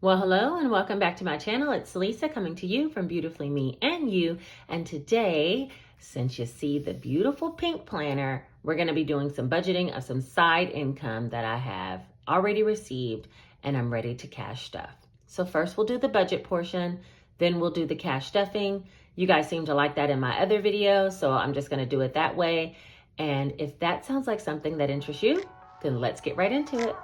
Well, hello and welcome back to my channel. It's Lisa coming to you from Beautifully Me and You. And today, since you see the beautiful pink planner, we're going to be doing some budgeting of some side income that I have already received and I'm ready to cash stuff. So first we'll do the budget portion, then we'll do the cash stuffing. You guys seem to like that in my other videos, so I'm just going to do it that way. And if that sounds like something that interests you, then let's get right into it.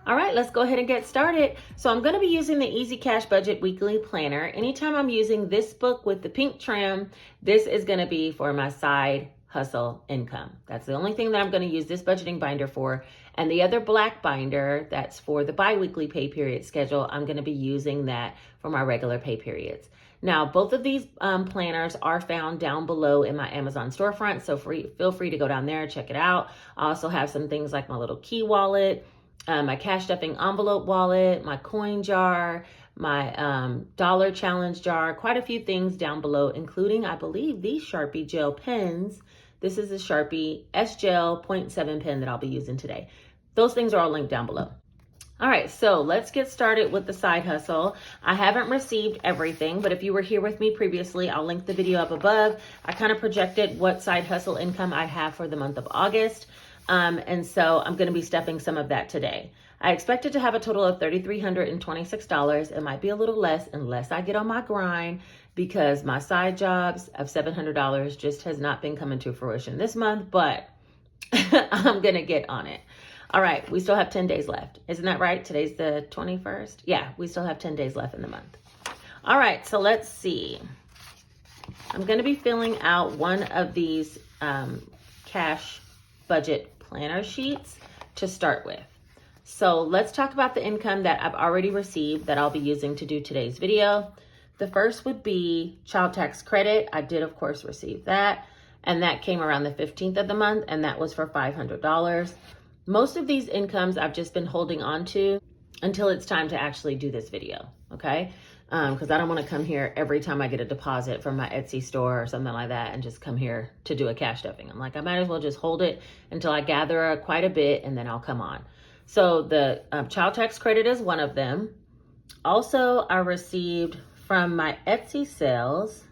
All right, let's go ahead and get started. So I'm going to be using the Easy Cash Budget Weekly Planner. Anytime I'm using this book with the pink trim, this is going to be for my side hustle income. That's the only thing that I'm going to use this budgeting binder for. And the other black binder, that's for the bi-weekly pay period schedule, I'm going to be using that for my regular pay periods. Now, both of these planners are found down below in my Amazon storefront, so feel free to go down there and check it out. I also have some things like my little key wallet, my cash stuffing envelope wallet, my coin jar, my dollar challenge jar, quite a few things down below, including, I believe, these Sharpie gel pens. This is a Sharpie S-Gel 0.7 pen that I'll be using today. Those things are all linked down below. All right, so let's get started with the side hustle. I haven't received everything, but if you were here with me previously, I'll link the video up above. I kind of projected what side hustle income I have for the month of August. And so I'm going to be stuffing some of that today. I expected to have a total of $3,326. It might be a little less unless I get on my grind, because my side jobs of $700 just has not been coming to fruition this month, but I'm going to get on it. All right, we still have 10 days left. Isn't that right? Today's the 21st. Yeah, we still have 10 days left in the month. All right, so let's see. I'm going to be filling out one of these cash budget planner sheets to start with. So let's talk about the income that I've already received that I'll be using to do today's video. The first would be child tax credit. I did, of course, receive that. And that came around the 15th of the month, and that was for $500. Most of these incomes I've just been holding on to until it's time to actually do this video, okay? Because I don't want to come here every time I get a deposit from my Etsy store or something like that and just come here to do a cash stuffing. I'm like, I might as well just hold it until I gather quite a bit and then I'll come on. So the child tax credit is one of them. Also, I received from my Etsy sales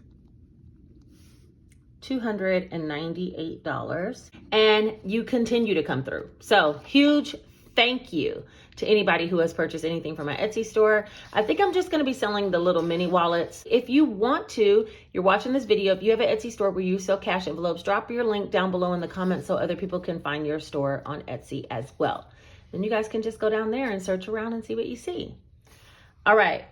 $298, and you continue to come through. So huge thank you to anybody who has purchased anything from my Etsy store. I think I'm just going to be selling the little mini wallets. If you want to, you're watching this video, if you have an Etsy store where you sell cash envelopes, drop your link down below in the comments so other people can find your store on Etsy as well. Then you guys can just go down there and search around and see what you see. All right.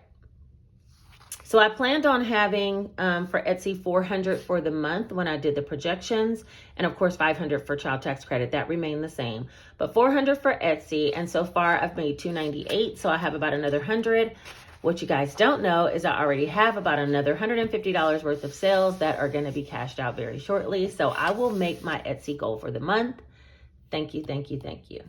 So I planned on having for Etsy $400 for the month when I did the projections, and of course $500 for child tax credit. That remained the same, but $400 for Etsy, and so far I've made $298, so I have about another $100. What you guys don't know is I already have about another $150 worth of sales that are going to be cashed out very shortly, so I will make my Etsy goal for the month. Thank you, thank you, thank you.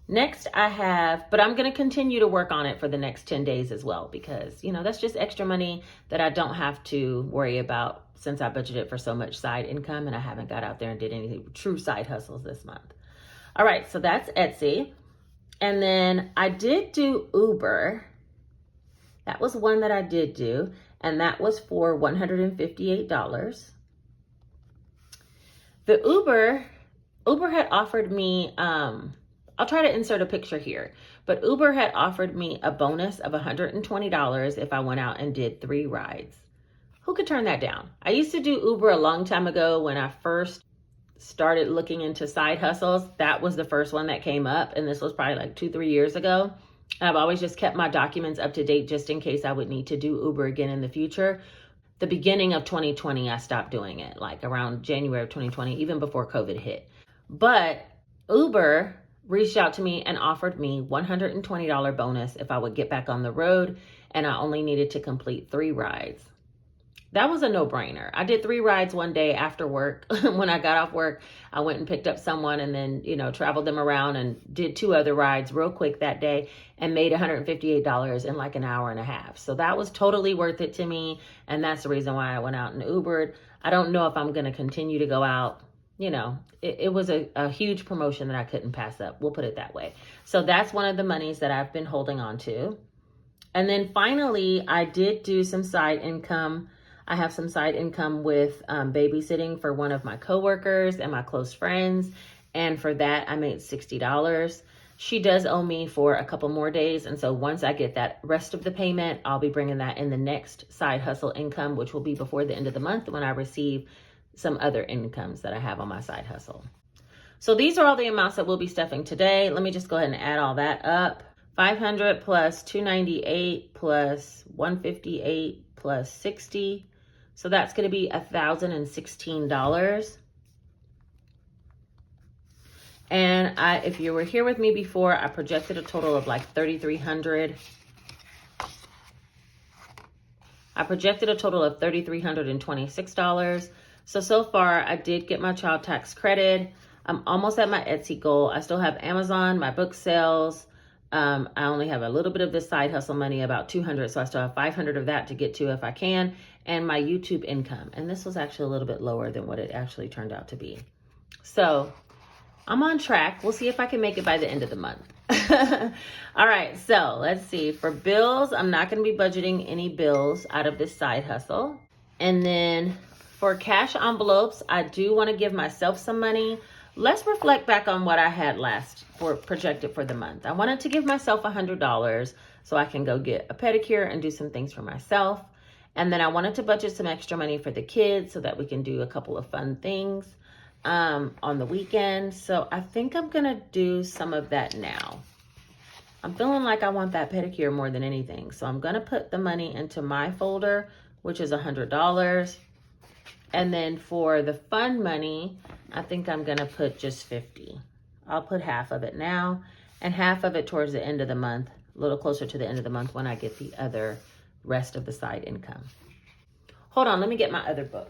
Next I have, but I'm going to continue to work on it for the next 10 days as well, because, you know, that's just extra money that I don't have to worry about since I budgeted for so much side income and I haven't got out there and did any true side hustles this month. All right, so that's Etsy. And then I did do Uber. That was one that I did do, and that was for $158. The Uber had offered me, I'll try to insert a picture here, but Uber had offered me a bonus of $120 if I went out and did 3 rides. Who could turn that down? I used to do Uber a long time ago when I first started looking into side hustles. That was the first one that came up, and this was probably like 2-3 years ago. I've always just kept my documents up to date just in case I would need to do Uber again in the future. The beginning of 2020, I stopped doing it, like around January of 2020, even before COVID hit. But Uber reached out to me and offered me $120 bonus if I would get back on the road, and I only needed to complete 3 rides. That was a no-brainer. I did 3 rides one day after work. When I got off work, I went and picked up someone and then, you know, traveled them around and did 2 other rides real quick that day and made $158 in like an hour and a half. So that was totally worth it to me, and that's the reason why I went out and Ubered. I don't know if I'm going to continue to go out you know, it was a huge promotion that I couldn't pass up. We'll put it that way. So that's one of the monies that I've been holding on to. And then finally, I did do some side income. I have some side income with babysitting for one of my coworkers and my close friends. And for that, I made $60. She does owe me for a couple more days. And so once I get that rest of the payment, I'll be bringing that in the next side hustle income, which will be before the end of the month when I receive some other incomes that I have on my side hustle. So these are all the amounts that we'll be stuffing today. Let me just go ahead and add all that up. 500 plus 298 plus 158 plus 60. So that's going to be $1,016. And if you were here with me before, I projected a total of like $3,300. I projected a total of $3,326. So far, I did get my child tax credit. I'm almost at my Etsy goal. I still have Amazon, my book sales. I only have a little bit of this side hustle money, about 200. So I still have 500 of that to get to if I can. And my YouTube income. And this was actually a little bit lower than what it actually turned out to be. So I'm on track. We'll see if I can make it by the end of the month. All right, so let's see. For bills, I'm not going to be budgeting any bills out of this side hustle. And then for cash envelopes, I do want to give myself some money. Let's reflect back on what I had projected for the month. I wanted to give myself $100 so I can go get a pedicure and do some things for myself. And then I wanted to budget some extra money for the kids so that we can do a couple of fun things on the weekend. So I think I'm going to do some of that now. I'm feeling like I want that pedicure more than anything. So I'm going to put the money into my folder, which is $100. And then for the fun money, I think I'm going to put just $50. I'll put half of it now and half of it towards the end of the month, a little closer to the end of the month when I get the other rest of the side income. Hold on, let me get my other book.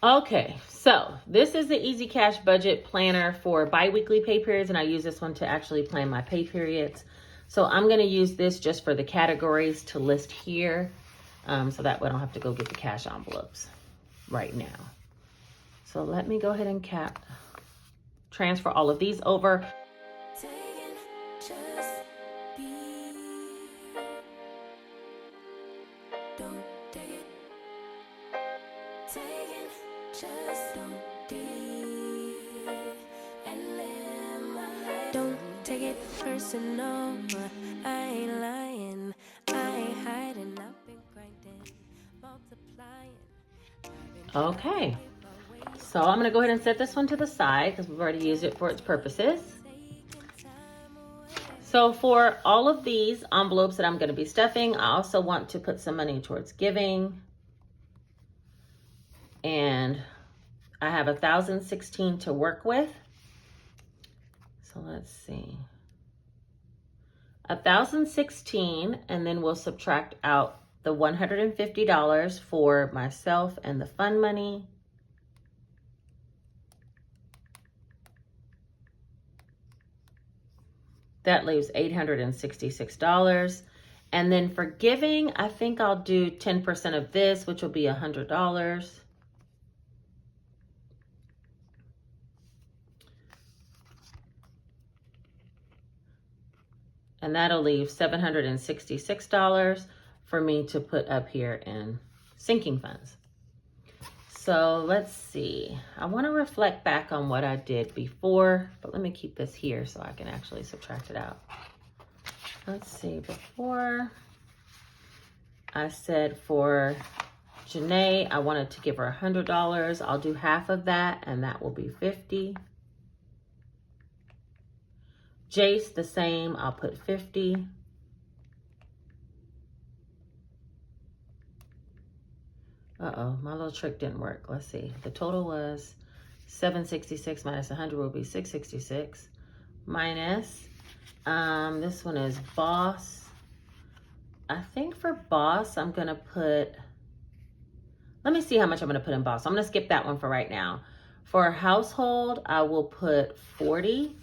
Okay, so this is the Easy Cash Budget Planner for biweekly pay periods, and I use this one to actually plan my pay periods. So I'm going to use this just for the categories to list here, so that way I don't have to go get the cash envelopes right now. So let me go ahead and transfer all of these over. Don't take it personal, I ain't lying, I ain't hiding, I've been grinding, multiplying. Okay, so I'm gonna go ahead and set this one to the side because we've already used it for its purposes. So for all of these envelopes that I'm gonna be stuffing, I also want to put some money towards giving. And I have $1,016 to work with. So let's see. $1,016, and then we'll subtract out the $150 for myself and the fun money. That leaves $866. And then for giving, I think I'll do 10% of this, which will be $100. And that'll leave $766 for me to put up here in sinking funds. So let's see. I want to reflect back on what I did before, but let me keep this here so I can actually subtract it out. Let's see. Before, I said for Janae, I wanted to give her $100. I'll do half of that, and that will be $50. Jace, the same, I'll put $50. Uh-oh, my little trick didn't work. Let's see. The total was $766 minus 100 will be $666. Minus, this one is Boss. I think for Boss, I'm going to put, let me see how much I'm going to put in Boss. I'm going to skip that one for right now. For Household, I will put $40.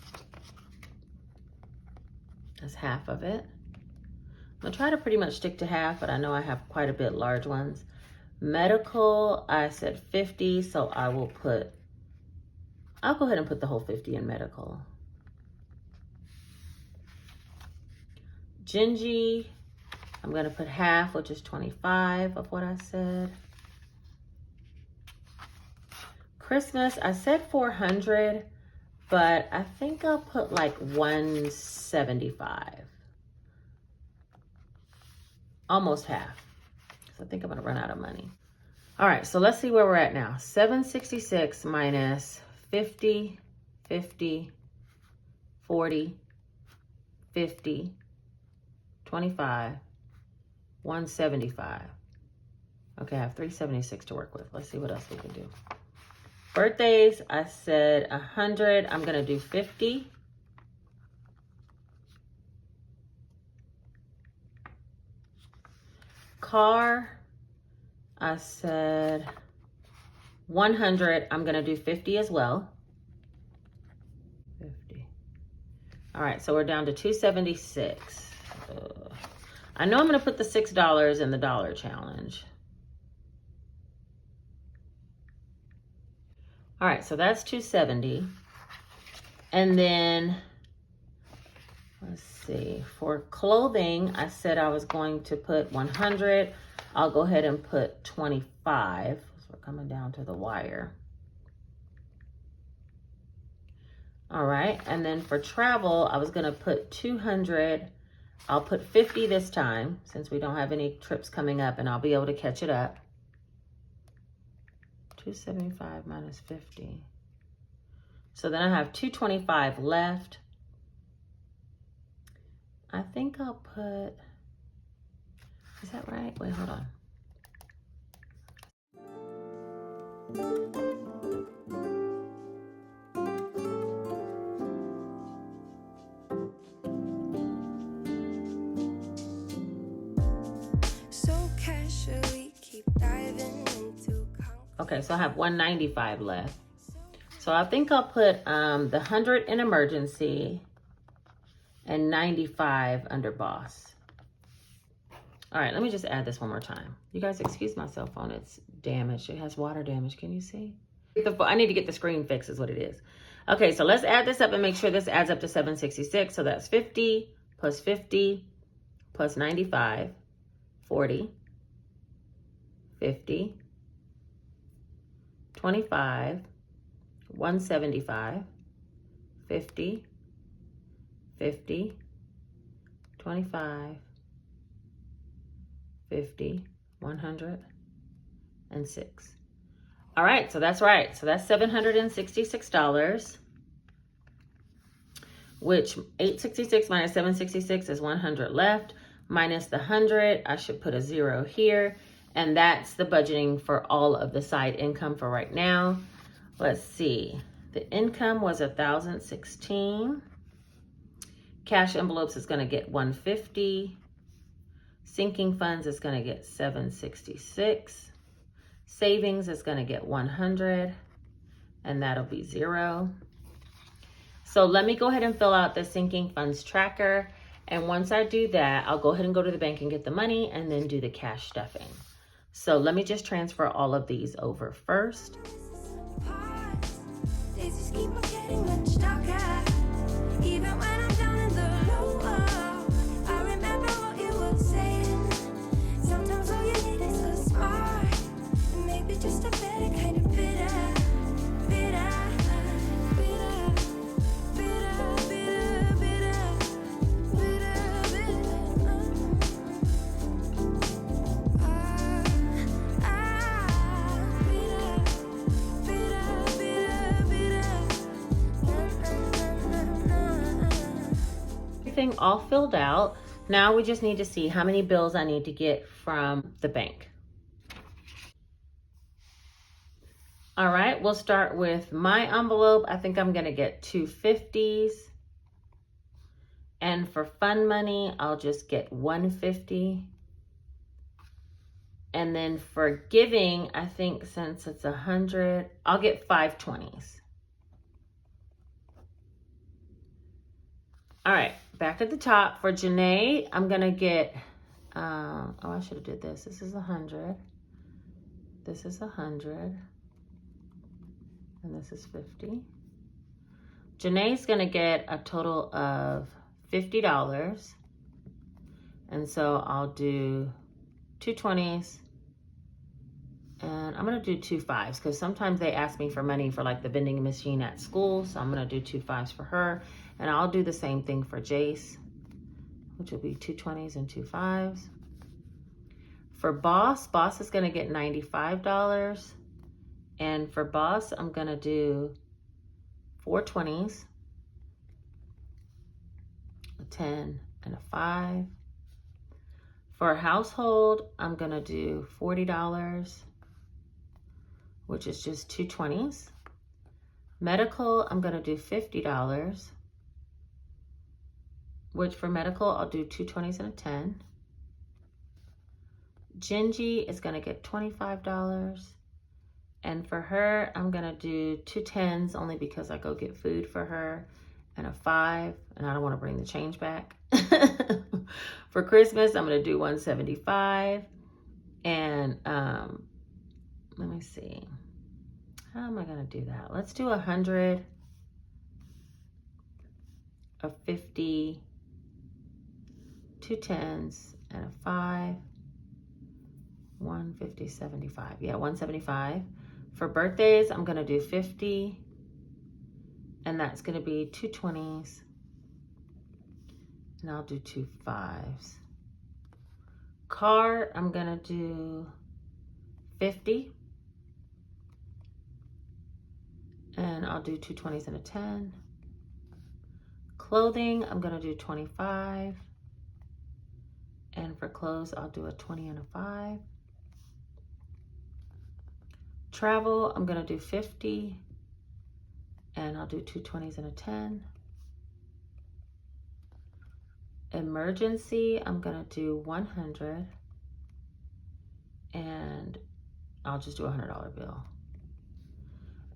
That's half of it. I'm going to try to pretty much stick to half, but I know I have quite a bit large ones. Medical, I said 50, so I'll go ahead and put the whole 50 in medical. Gingy, I'm going to put half, which is 25 of what I said. Christmas, I said 400, but I think I'll put like 175. Almost half. So I think I'm going to run out of money. All right, so let's see where we're at now. 766 minus 50, 50, 40, 50, 25, 175. Okay, I have 376 to work with. Let's see what else we can do. Birthdays, I said 100. I'm going to do 50. Car, I said 100. I'm going to do 50 as well. 50. All right, so we're down to 276. I know I'm going to put the $6 in the dollar challenge. All right, so that's 270. And then, let's see, for clothing, I said I was going to put 100. I'll go ahead and put 25. So we're coming down to the wire. All right, and then for travel, I was gonna put 200. I'll put 50 this time since we don't have any trips coming up, and I'll be able to catch it up. 275 minus 50. So then I have 225 left. I think I'll put, is that right? Wait, hold on. So casually keep diving into. Okay, so I have 195 left. So I think I'll put the 100 in emergency and 95 under boss. All right, let me just add this one more time. You guys excuse my cell phone. It's damaged. It has water damage. Can you see? I need to get the screen fixed is what it is. Okay, so let's add this up and make sure this adds up to 766. So that's 50 plus 50 plus 95, 40, 50, 25, 175, 50, 50, 25, 50, 106. All right, so that's right. So that's $766, which 866 minus 766 is 100 left. Minus the 100, I should put a 0 here. And that's the budgeting for all of the side income for right now. Let's see. The income was 1,016. Cash envelopes is going to get 150. Sinking funds is going to get 766. Savings is going to get 100. And that'll be 0. So let me go ahead and fill out the sinking funds tracker. And once I do that, I'll go ahead and go to the bank and get the money and then do the cash stuffing. So let me just transfer all of these over first. Everything all filled out. Now we just need to see how many bills I need to get from the bank. All right, we'll start with my envelope. I think I'm gonna get 2 50s. And for fun money, I'll just get 150. And then for giving, I think since it's 100, I'll get 5 20s. All right, back at the top for Janae, I'm gonna get, I should have did this. This is 100. This is 100. And this is 50. Janae's gonna get a total of $50. And so I'll do 2 20s. And I'm gonna do 2 5s because sometimes they ask me for money for like the vending machine at school. So I'm gonna do 2 5s for her. And I'll do the same thing for Jace, which will be 2 20s and 2 5s. For Boss is gonna get $95. And for Boss, I'm gonna do 4 20s, a 10, and a 5. For Household, I'm gonna do $40, which is just 2 20s. Medical, I'm gonna do $50, which for Medical, I'll do 2 20s and a 10. Gingy is gonna get $25. And for her, I'm gonna do 2 10s only because I go get food for her, and a 5, and I don't wanna bring the change back. For Christmas, I'm gonna do 175. And let me see, how am I gonna do that? Let's do 100, a 50, 2 10s, and a 5, 150, 75. Yeah, 175. For birthdays, I'm gonna do 50, and that's gonna be 2 20s, and I'll do 2 5s. Car, I'm gonna do 50, and I'll do 2 20s and a 10. Clothing, I'm gonna do 25, and for clothes, I'll do a 20 and a 5. Travel, I'm gonna do 50, and I'll do 2 20s and a 10. Emergency, I'm gonna do 100, and I'll just do a $100 bill.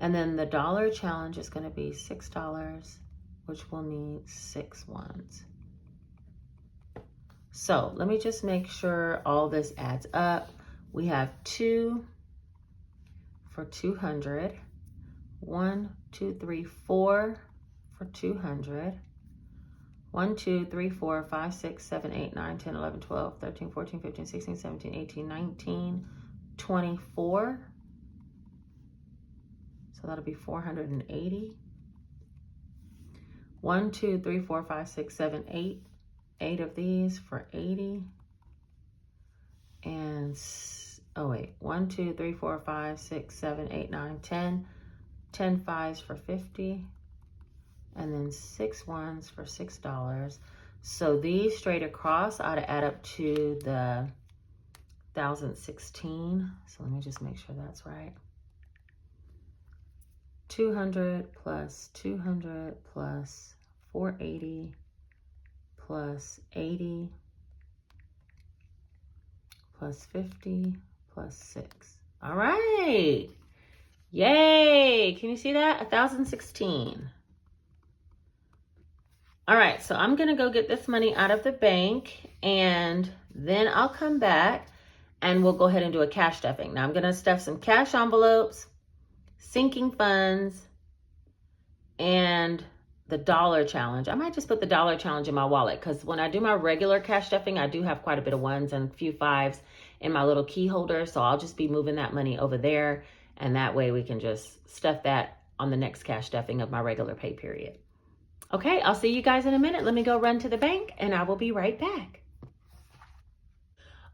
And then the dollar challenge is gonna be $6, which will need 6 ones. So let me just make sure all this adds up. We have 2 for 200, 1, 2, 3, 4 for 200, 1, 2, 3, 4, 5, 6, 7, 8, 9, 10, 11, 12, 13, 14, 15, 16, 17, 18, 19, 24. So that'll be 480. 1, 2, 3, 4, 5, 6, 7, 8. 8 of these for 80. And oh wait, 1, 2, 3, 4, 5, 6, 7, 8, 9, 10. 10 5s for 50. And then 6 ones for $6. So these straight across ought to add up to the 1,016. So let me just make sure that's right. 200 plus 200 plus 480 plus 80 plus 50 plus 6. All right. Yay. Can you see that? 1,016. All right. So I'm going to go get this money out of the bank, and then I'll come back and we'll go ahead and do a cash stuffing. Now I'm going to stuff some cash envelopes, sinking funds, and the dollar challenge. I might just put the dollar challenge in my wallet because when I do my regular cash stuffing, I do have quite a bit of ones and a few 5s in my little key holder. So I'll just be moving that money over there. And that way we can just stuff that on the next cash stuffing of my regular pay period. Okay, I'll see you guys in a minute. Let me go run to the bank and I will be right back.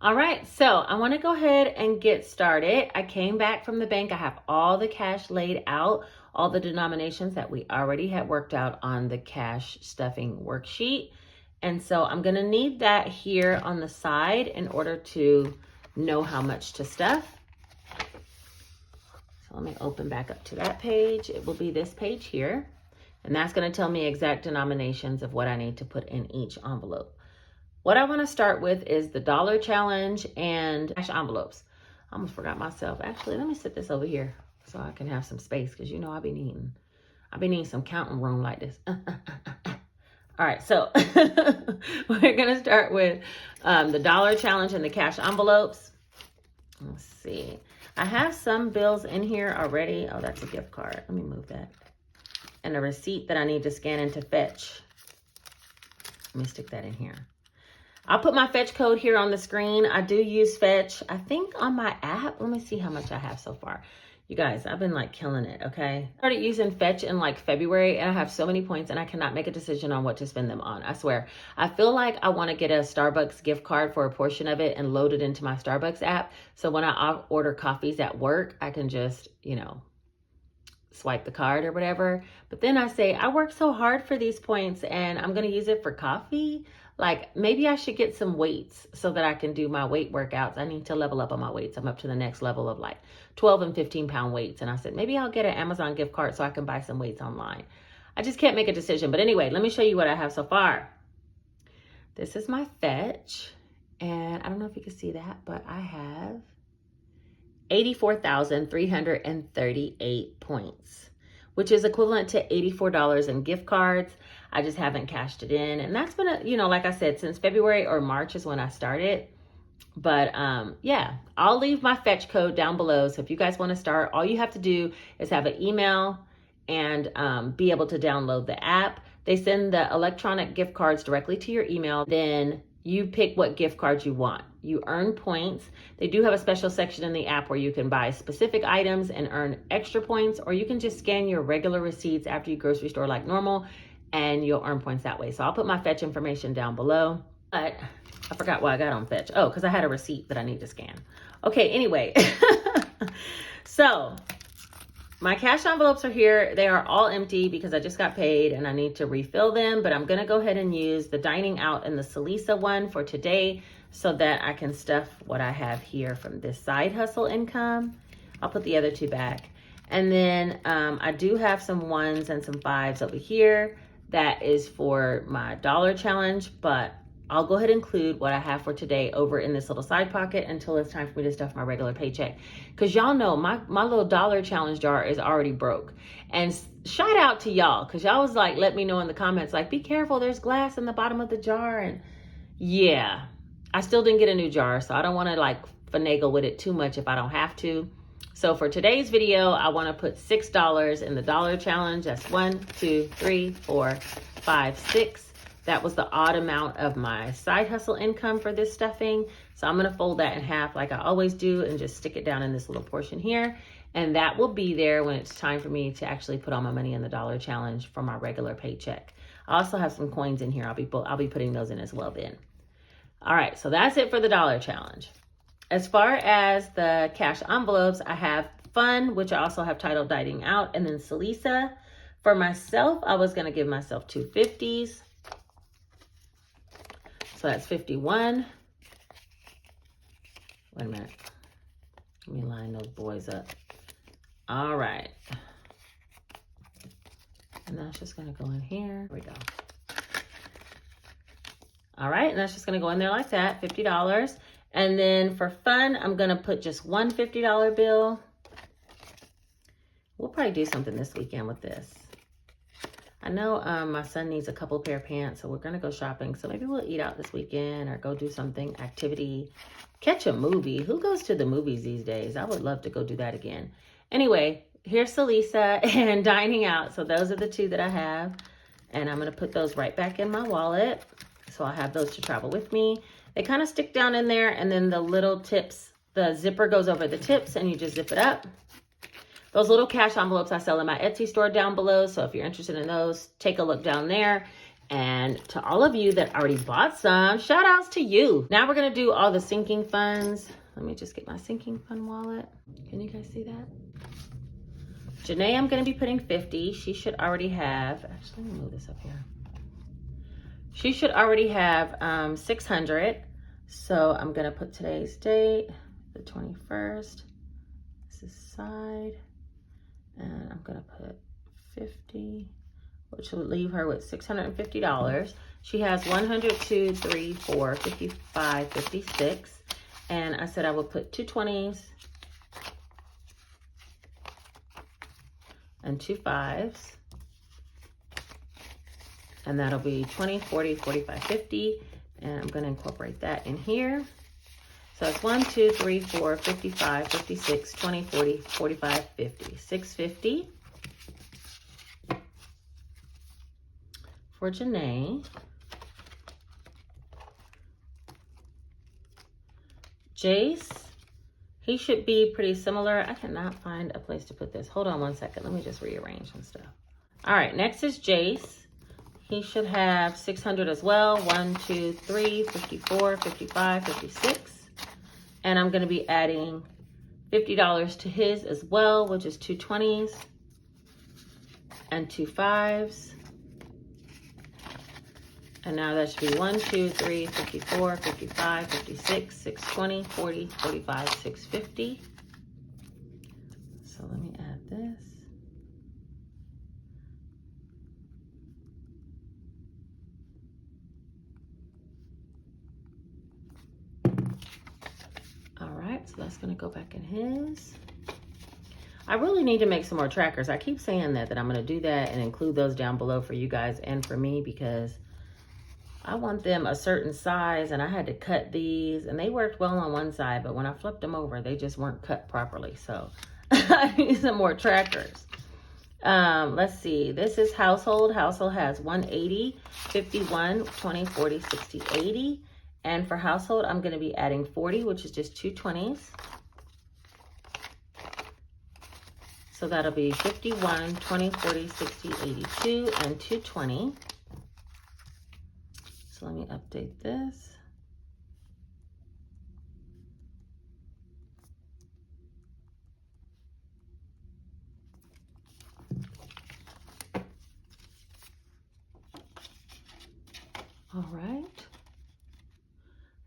All right, so I want to go ahead and get started. I came back from the bank. I have all the cash laid out, all the denominations that we already had worked out on the cash stuffing worksheet. And so I'm going to need that here on the side in order to know how much to stuff. So let me open back up to that page. It will be this page here. And that's going to tell me exact denominations of what I need to put in each envelope. What I want to start with is the dollar challenge and cash envelopes. I almost forgot myself. Actually, let me set this over here so I can have some space because you know I've been needing some counting room like this. All right, so we're going to start with the dollar challenge and the cash envelopes. Let's see. I have some bills in here already. Oh, that's a gift card. Let me move that. And a receipt that I need to scan into Fetch. Let me stick that in here. I'll put my Fetch code here on the screen. I do use Fetch, I think, on my app. Let me see how much I have so far. You guys, I've been like killing it, okay? I started using Fetch in like February, and I have so many points and I cannot make a decision on what to spend them on. I swear. I feel like I want to get a Starbucks gift card for a portion of it and load it into my Starbucks app. So when I order coffees at work, I can just, you know, swipe the card or whatever. But then I say, I work so hard for these points and I'm going to use it for coffee. Like, maybe I should get some weights so that I can do my weight workouts. I need to level up on my weights. I'm up to the next level of like 12 and 15 pound weights. And I said, maybe I'll get an Amazon gift card so I can buy some weights online. I just can't make a decision. But anyway, let me show you what I have so far. This is my Fetch. And I don't know if you can see that, but I have 84,338 points, which is equivalent to $84 in gift cards. I just haven't cashed it in. And that's been, you know, like I said, since February or March is when I started. But yeah, I'll leave my Fetch code down below. So if you guys want to start, all you have to do is have an email and be able to download the app. They send the electronic gift cards directly to your email. Then you pick what gift cards you want. You earn points. They do have a special section in the app where you can buy specific items and earn extra points, or you can just scan your regular receipts after you grocery store like normal, and you'll earn points that way. So I'll put my Fetch information down below. But I forgot why I got on Fetch. Oh, because I had a receipt that I need to scan. Okay, anyway. So my cash envelopes are here. They are all empty because I just got paid and I need to refill them. But I'm going to go ahead and use the dining out and the Salisa one for today so that I can stuff what I have here from this side hustle income. I'll put the other two back. And then I do have some ones and some fives over here. That is for my dollar challenge, but I'll go ahead and include what I have for today over in this little side pocket until it's time for me to stuff my regular paycheck. Because y'all know my little dollar challenge jar is already broke. And shout out to y'all, because y'all was like, let me know in the comments, like, be careful, there's glass in the bottom of the jar. And yeah, I still didn't get a new jar, so I don't want to like finagle with it too much if I don't have to. So for today's video, I want to put $6 in the dollar challenge. That's 1, 2, 3, 4, 5, 6. That was the odd amount of my side hustle income for this stuffing. So I'm going to fold that in half like I always do and just stick it down in this little portion here. And that will be there when it's time for me to actually put all my money in the dollar challenge for my regular paycheck. I also have some coins in here. I'll be putting those in as well then. All right, so that's it for the dollar challenge. As far as the cash envelopes, I have Fun, which I also have titled Dining Out, and then Salisa. For myself, I was going to give myself 2 50s. So that's 51. Wait a minute. Let me line those boys up. All right. And that's just going to go in here. Here we go. All right, and that's just going to go in there like that, $50. And then for Fun, I'm going to put just one $50 bill. We'll probably do something this weekend with this. I know my son needs a couple pair of pants, so we're going to go shopping. So maybe we'll eat out this weekend or go do something, activity, catch a movie. Who goes to the movies these days? I would love to go do that again. Anyway, here's Salisa and Dining Out. So those are the two that I have. And I'm going to put those right back in my wallet. So I'll have those to travel with me. They kind of stick down in there, and then the little tips, the zipper goes over the tips and you just zip it up. Those little cash envelopes I sell in my Etsy store down below. So if you're interested in those, take a look down there. And to all of you that already bought some, shout outs to you. Now we're going to do all the sinking funds. Let me just get my sinking fund wallet. Can you guys see that? Janae, I'm going to be putting 50. She should already have, actually, let me move this up here. She should already have 600. So I'm going to put today's date, the 21st. This is side. And I'm going to put 50, which will leave her with $650. She has 100, 2, 3, 4, 55, 56. And I said I would put 2 20s and 2 5s. And that'll be 20, 40, 45, 50. And I'm going to incorporate that in here. So it's 1, 2, 3, 4, 55, 56, 20, 40, 45, 50. 650 for Janae. Jace, he should be pretty similar. I cannot find a place to put this. Hold on one second. Let me just rearrange some stuff. All right, next is Jace. He should have 600 as well. 1, 2, 3, 54, 55, 56. And I'm going to be adding $50 to his as well, which is 2 20s and 2 5s. And now that should be 1, 2, 3, 54, 55, 56, 620, 40, 45, 650. So let me add this. All right, so that's gonna go back in his. I really need to make some more trackers. I keep saying that I'm gonna do that and include those down below for you guys and for me, because I want them a certain size, and I had to cut these, and they worked well on one side, but when I flipped them over, they just weren't cut properly. So I need some more trackers. Let's see. This is household. Household has 180, 51, 20, 40, 60, 80. And for household, I'm going to be adding 40, which is just 2 20s. So that'll be 51, 20, 40, 60, 82, and 220. So let me update this. All right.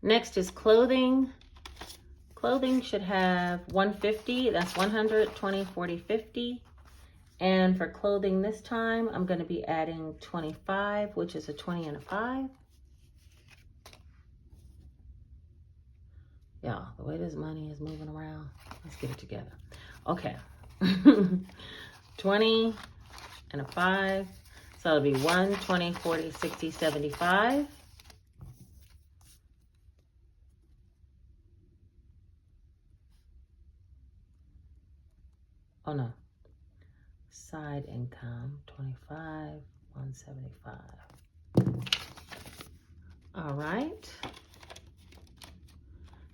Next is clothing. Clothing should have 150. That's 100, 20, 40, 50. And for clothing this time, I'm going to be adding 25, which is a 20 and a 5. Yeah, the way this money is moving around, let's get it together. Okay. 20 and a 5. So it'll be 1, 20, 40, 60, 75. Oh no. Side income, 25, 175. All right.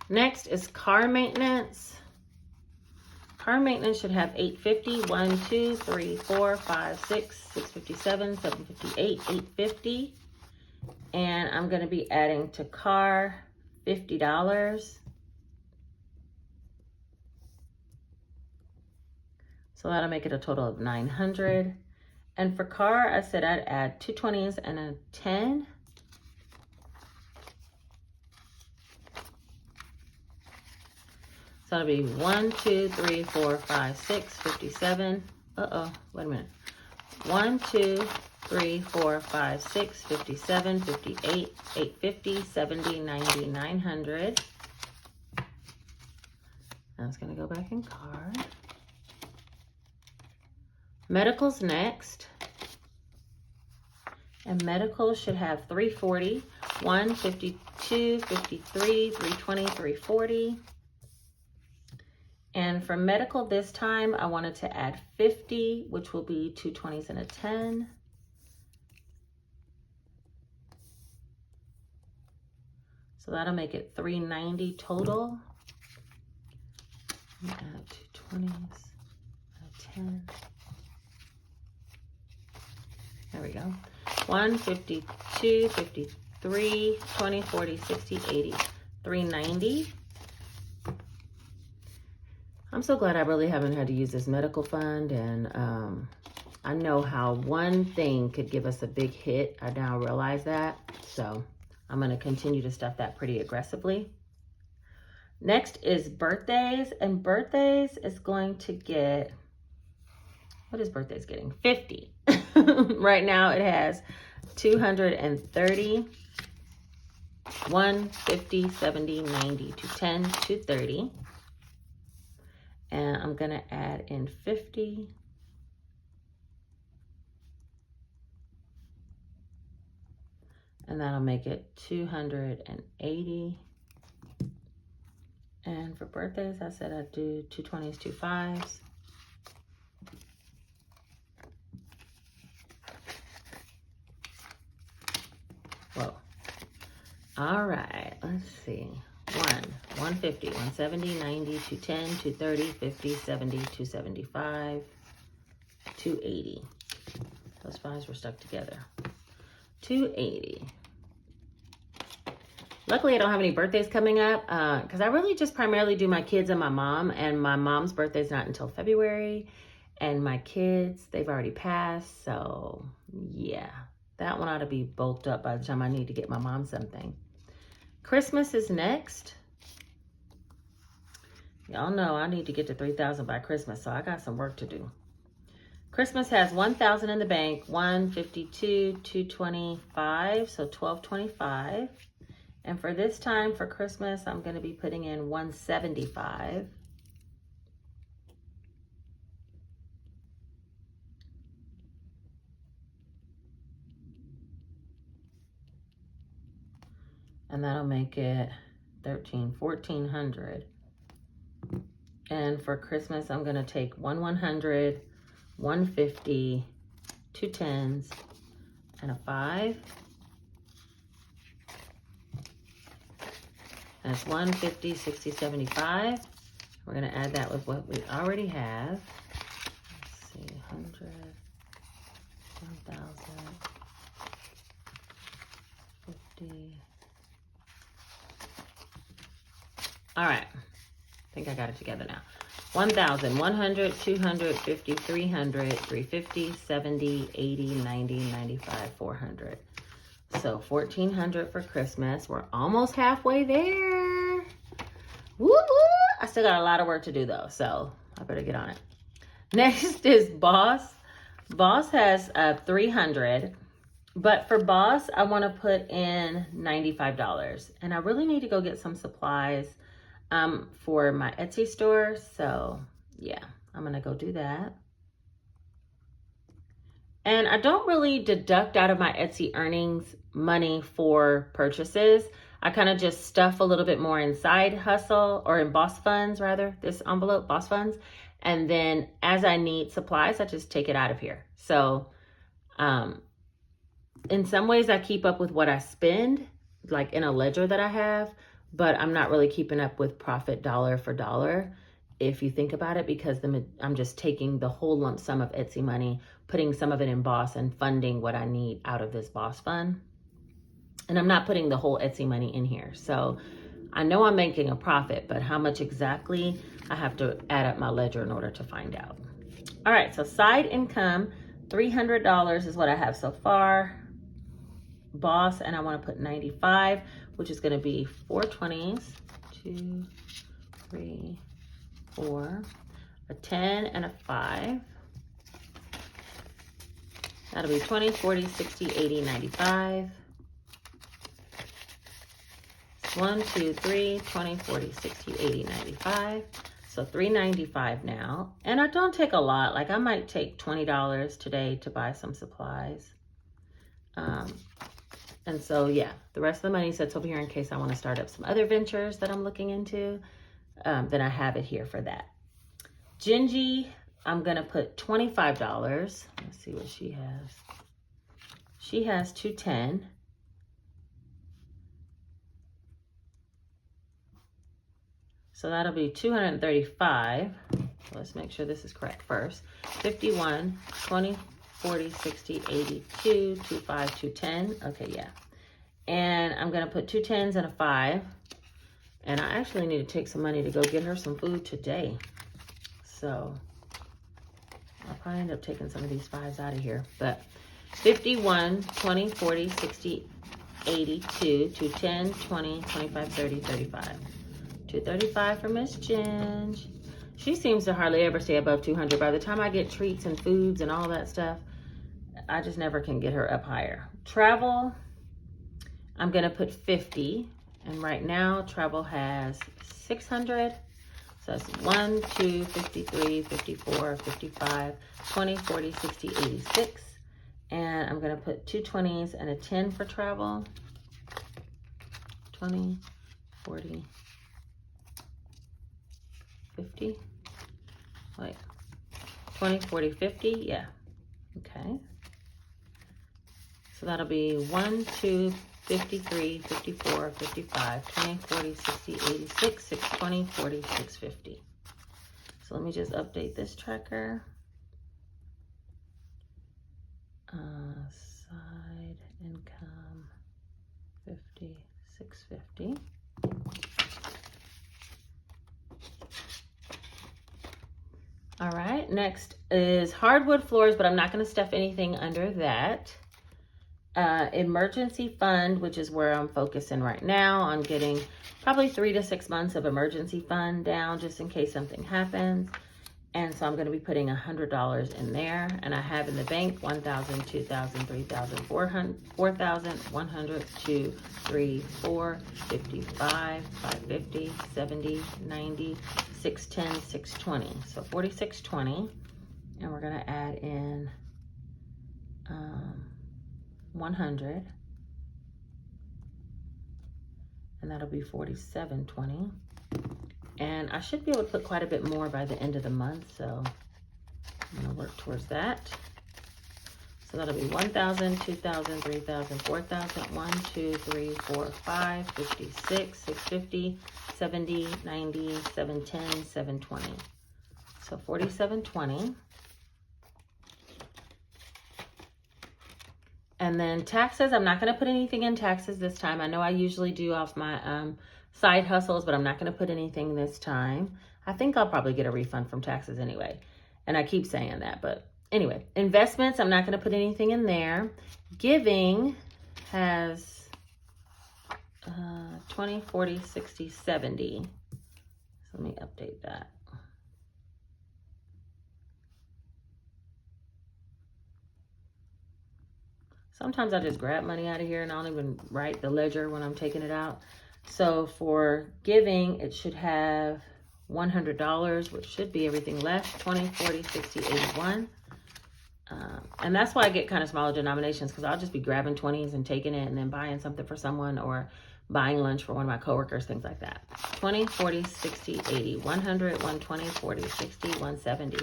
Next is car maintenance. Car maintenance should have 850, 1, 2, 3, 4, 5, 6, 657, 758, 850. And I'm going to be adding to car $50. So that'll make it a total of 900. And for car, I said I'd add 2 20s and a 10. So it'll be 1, 2, 3, 4, 5, 6, 57. Uh-oh, wait a minute. 1, 2, 3, 4, 5, 6, 57, 58, 850, 70, 90, 900. That's gonna go back in car. Medical's next. And medical should have 340, 1, 52, 53, 320, 340. And for medical this time, I wanted to add 50, which will be 2 20s and a 10. So that'll make it 390 total. Add 2 20s and a 10. There we go. 1, 52, 53, 20, 40, 60, 80, 390. I'm so glad I really haven't had to use this medical fund, and I know how one thing could give us a big hit. I now realize that, so I'm going to continue to stuff that pretty aggressively. Next is birthdays, and birthdays is going to get, what is birthdays getting? 50. Right now it has 230, 1, 50, 70, 90, 210, 230. And I'm going to add in 50. And that'll make it 280. And for birthdays, I said I'd do 2 20s, 2 5s. Whoa. All right, let's see. 150, 170, 90, 210, 230, 50, 70, 275, 280. Those 5s were stuck together. 280. Luckily, I don't have any birthdays coming up because I really just primarily do my kids and my mom. And my mom's birthday's not until February. And my kids, they've already passed. So, yeah, that one ought to be bulked up by the time I need to get my mom something. Christmas is next. Y'all know I need to get to 3,000 by Christmas, so I got some work to do. Christmas has 1,000 in the bank, 152, 225, so 1,225. And for this time for Christmas, I'm going to be putting in 175. And that'll make it 1,400. And for Christmas, I'm going to take 100, 150, 2 10s, and a 5. That's 150, 60, 75. We're going to add that with what we already have. Let's see, 100, 1,000, 50. All right. I think I got it together now. 1,000, 100, 200, 50, 300, 350, 70, 80, 90, 95, 400. So 1,400 for Christmas. We're almost halfway there. Woo woo! I still got a lot of work to do though, so I better get on it. Next is Boss. Boss has 300, but for Boss, I want to put in $95, and I really need to go get some supplies for my Etsy store. So yeah, I'm gonna go do that. And I don't really deduct out of my Etsy earnings money for purchases. I kind of just stuff a little bit more inside Hustle, or in Boss Funds rather, this envelope, Boss Funds. And then as I need supplies, I just take it out of here. So in some ways I keep up with what I spend, like in a ledger that I have, but I'm not really keeping up with profit dollar for dollar, if you think about it, because I'm just taking the whole lump sum of Etsy money, putting some of it in Boss, and funding what I need out of this Boss Fund. And I'm not putting the whole Etsy money in here. So I know I'm making a profit, but how much exactly, I have to add up my ledger in order to find out. All right, so side income, $300 is what I have so far. Boss, and I want to put 95, which is going to be 4 20s, 2, 3, 4, a 10, and a 5. That'll be 20, 40, 60, 80, 95. 1, 2, 3, 20, 40, 60, 80, 95. So $395 now. And I don't take a lot. Like I might take $20 today to buy some supplies. And so, yeah, the rest of the money sits over here in case I want to start up some other ventures that I'm looking into. Then I have it here for that. Gingy, I'm going to put $25. Let's see what she has. She has 210. So that'll be 235. Let's make sure this is correct first. 51, 20, 40, 60, 82, 25, 210. Okay, yeah. And I'm going to put 2 10s and a 5. And I actually need to take some money to go get her some food today. So I'll probably end up taking some of these 5s out of here. But 51, 20, 40, 60, 82, 210, 20, 25, 30, 35. 235 for Miss Ginge. She seems to hardly ever stay above 200. By the time I get treats and foods and all that stuff, I just never can get her up higher. Travel, I'm going to put 50. And right now, travel has 600. So that's 1, 2, 53, 54, 55, 20, 40, 60, 86. And I'm going to put 2 20s and a 10 for travel. 20, 40, 50, wait, 20, 40, 50, yeah, okay. So that'll be 1, 2, 53, 54, 55, 20, 40, 60, 86, 620, 40, 650. So let me just update this tracker. Side income 50, 650. All right, next is hardwood floors, but I'm not going to stuff anything under that. Emergency fund, which is where I'm focusing right now on getting probably 3 to 6 months of emergency fund down just in case something happens. And so I'm going to be putting $100 in there. And I have in the bank 1,000, 2,000, 3,000, 4,000, 100, 2, 3, 4, 55, 550, 70, 90, 610, 620. So 4620. And we're going to add in 100. And that'll be 4720. And I should be able to put quite a bit more by the end of the month, so I'm going to work towards that. So that'll be 1,000, 2,000, 3,000, 4,000, 1, 2, 3, 4, 5, 56, 650, 70, 90, 710, 720. So 4720. And then taxes, I'm not going to put anything in taxes this time. I know I usually do off my side hustles, but I'm not going to put anything this time. I think I'll probably get a refund from taxes anyway. And I keep saying that, but anyway, investments, I'm not going to put anything in there. Giving has 20, 40, 60, 70. So let me update that. Sometimes I just grab money out of here and I don't even write the ledger when I'm taking it out. So for giving, it should have $100, which should be everything left, 20, 40, 60, 81. And that's why I get kind of smaller denominations, because I'll just be grabbing 20s and taking it and then buying something for someone or buying lunch for one of my coworkers, things like that. 20, 40, 60, 80, 100, 120, 40, 60, 170.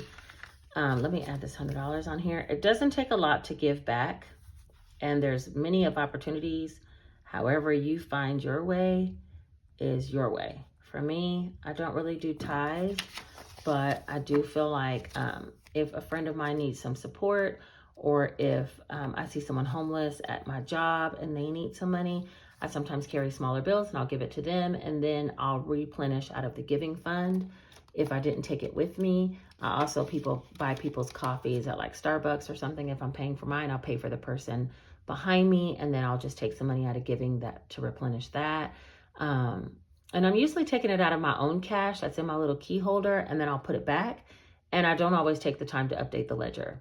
Let me add this $100 on here. It doesn't take a lot to give back, and there's many of opportunities. However you find your way is your way. For me, I don't really do ties, but I do feel like if a friend of mine needs some support, or if I see someone homeless at my job and they need some money, I sometimes carry smaller bills and I'll give it to them, and then I'll replenish out of the giving fund if I didn't take it with me. I also buy people's coffees at like Starbucks or something. If I'm paying for mine, I'll pay for the person behind me, and then I'll just take some money out of giving that to replenish that. And I'm usually taking it out of my own cash that's in my little key holder, and then I'll put it back. And I don't always take the time to update the ledger.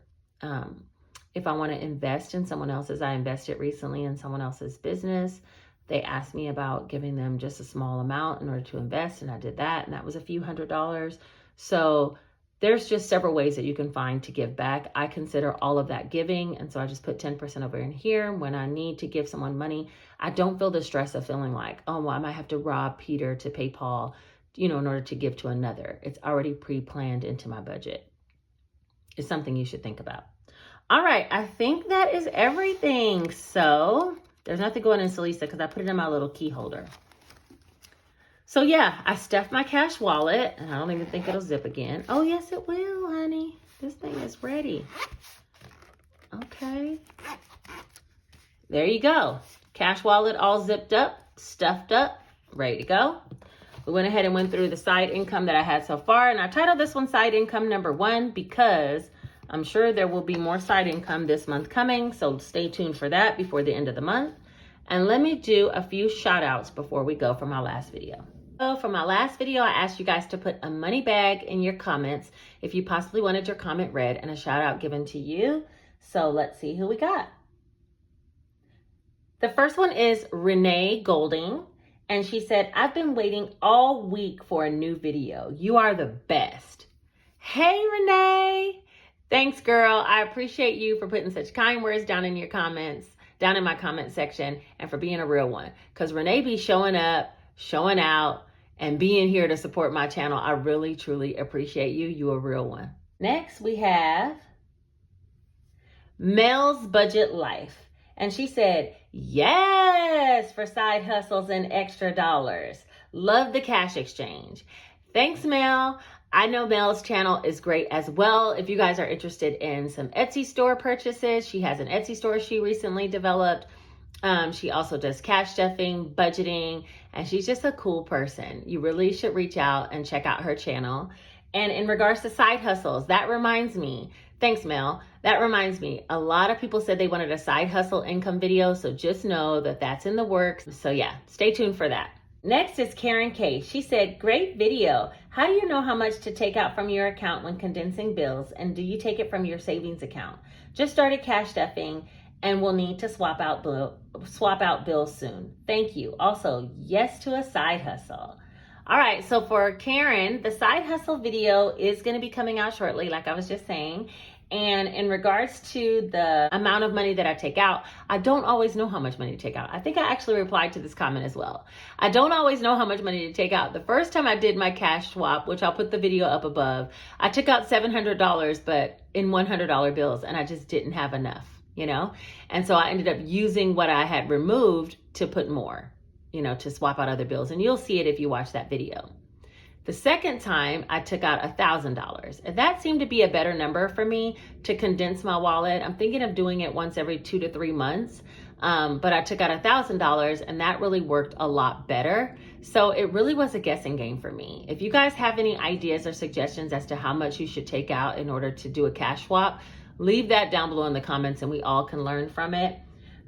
If I want to invest in someone else's, I invested recently in someone else's business. They asked me about giving them just a small amount in order to invest, and I did that, and that was a few $100s. So there's just several ways that you can find to give back. I consider all of that giving, and so I just put 10% over in here. When I need to give someone money, I don't feel the stress of feeling like, oh, well, I might have to rob Peter to pay Paul, in order to give to another. It's already pre-planned into my budget. It's something you should think about. All right, I think that is everything. So there's nothing going in Salisa because I put it in my little key holder. So yeah, I stuffed my cash wallet, and I don't even think it'll zip again. Oh yes, it will, honey. This thing is ready. Okay. There you go. Cash wallet all zipped up, stuffed up, ready to go. We went ahead and went through the side income that I had so far, and I titled this one Side Income Number 1 because I'm sure there will be more side income this month coming, so stay tuned for that before the end of the month. And let me do a few shout outs before we go for my last video. So for my last video, I asked you guys to put a money bag in your comments if you possibly wanted your comment read and a shout out given to you. So let's see who we got. The first one is Renee Golding. And she said, I've been waiting all week for a new video. You are the best. Hey, Renee. Thanks, girl. I appreciate you for putting such kind words down in your comments, down in my comment section, and for being a real one. Because Renee be showing up, showing out, and being here to support my channel. I really, truly appreciate you. You're a real one. Next, we have Mel's Budget Life. And she said, yes, for side hustles and extra dollars. Love the cash exchange. Thanks, Mel. I know Mel's channel is great as well. If you guys are interested in some Etsy store purchases, she has an Etsy store she recently developed. She also does cash stuffing, budgeting, and she's just a cool person. You really should reach out and check out her channel. And in regards to side hustles, that reminds me, thanks, Mel. That reminds me, a lot of people said they wanted a side hustle income video, so just know that that's in the works. So yeah, stay tuned for that. Next is Karen K. She said, great video. How do you know how much to take out from your account when condensing bills? And do you take it from your savings account? Just started cash stuffing and will need to swap out bills soon. Thank you. Also, yes to a side hustle. All right, so for Karen, the side hustle video is going to be coming out shortly, like I was just saying. And in regards to the amount of money that I take out, I don't always know how much money to take out. I think I actually replied to this comment as well. I don't always know how much money to take out. The first time I did my cash swap, which I'll put the video up above, I took out $700, but in $100 bills, and I just didn't have enough, you know? And so I ended up using what I had removed to put more, you know, to swap out other bills. And you'll see it if you watch that video. The second time I took out $1,000, and that seemed to be a better number for me to condense my wallet. I'm thinking of doing it once every 2 to 3 months, but I took out $1,000 and that really worked a lot better. So it really was a guessing game for me. If you guys have any ideas or suggestions as to how much you should take out in order to do a cash swap, leave that down below in the comments and we all can learn from it.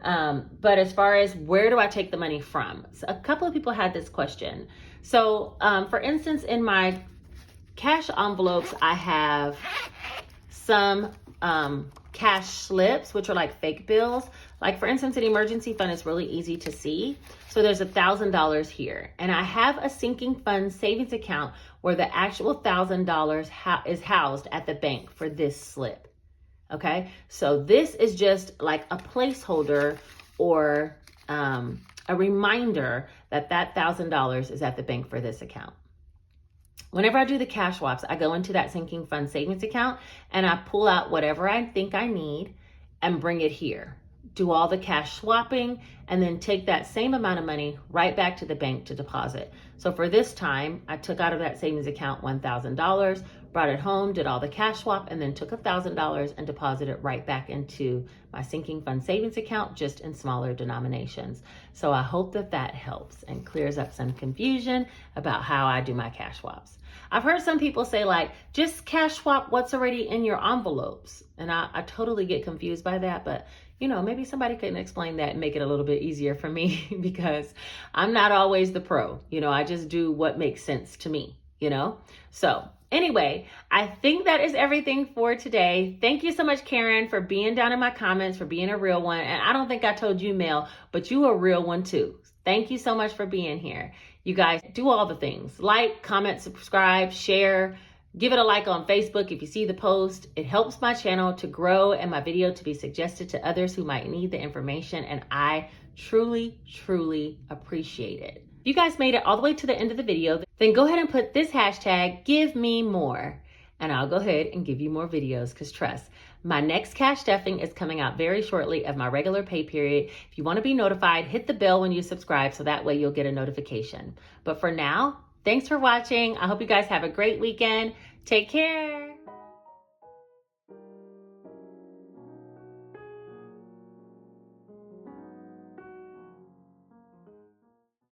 But as far as where do I take the money from? So a couple of people had this question. So for instance, in my cash envelopes, I have some cash slips, which are like fake bills. Like for instance, an emergency fund is really easy to see. So there's $1,000 here. And I have a sinking fund savings account where the actual $1,000 is housed at the bank for this slip. Okay, so this is just like a placeholder or a reminder that that $1,000 is at the bank for this account. Whenever I do the cash swaps, I go into that sinking fund savings account and I pull out whatever I think I need and bring it here. Do all the cash swapping and then take that same amount of money right back to the bank to deposit. So for this time, I took out of that savings account $1,000, brought it home, did all the cash swap, and then took $1,000 and deposited it right back into my sinking fund savings account, just in smaller denominations. So I hope that that helps and clears up some confusion about how I do my cash swaps. I've heard some people say like, just cash swap what's already in your envelopes. And I totally get confused by that, but you know, maybe somebody can explain that and make it a little bit easier for me because I'm not always the pro. You know, I just do what makes sense to me, you know? So anyway, I think that is everything for today. Thank you so much, Karen, for being down in my comments, for being a real one. And I don't think I told you, Mel, but you a real one too. Thank you so much for being here. You guys do all the things. Like, comment, subscribe, share. Give it a like on Facebook if you see the post. It helps my channel to grow and my video to be suggested to others who might need the information. And I truly, truly appreciate it. If you guys made it all the way to the end of the video, then go ahead and put this hashtag, give me more. And I'll go ahead and give you more videos because trust, my next cash stuffing is coming out very shortly of my regular pay period. If you want to be notified, hit the bell when you subscribe so that way you'll get a notification. But for now, thanks for watching. I hope you guys have a great weekend. Take care.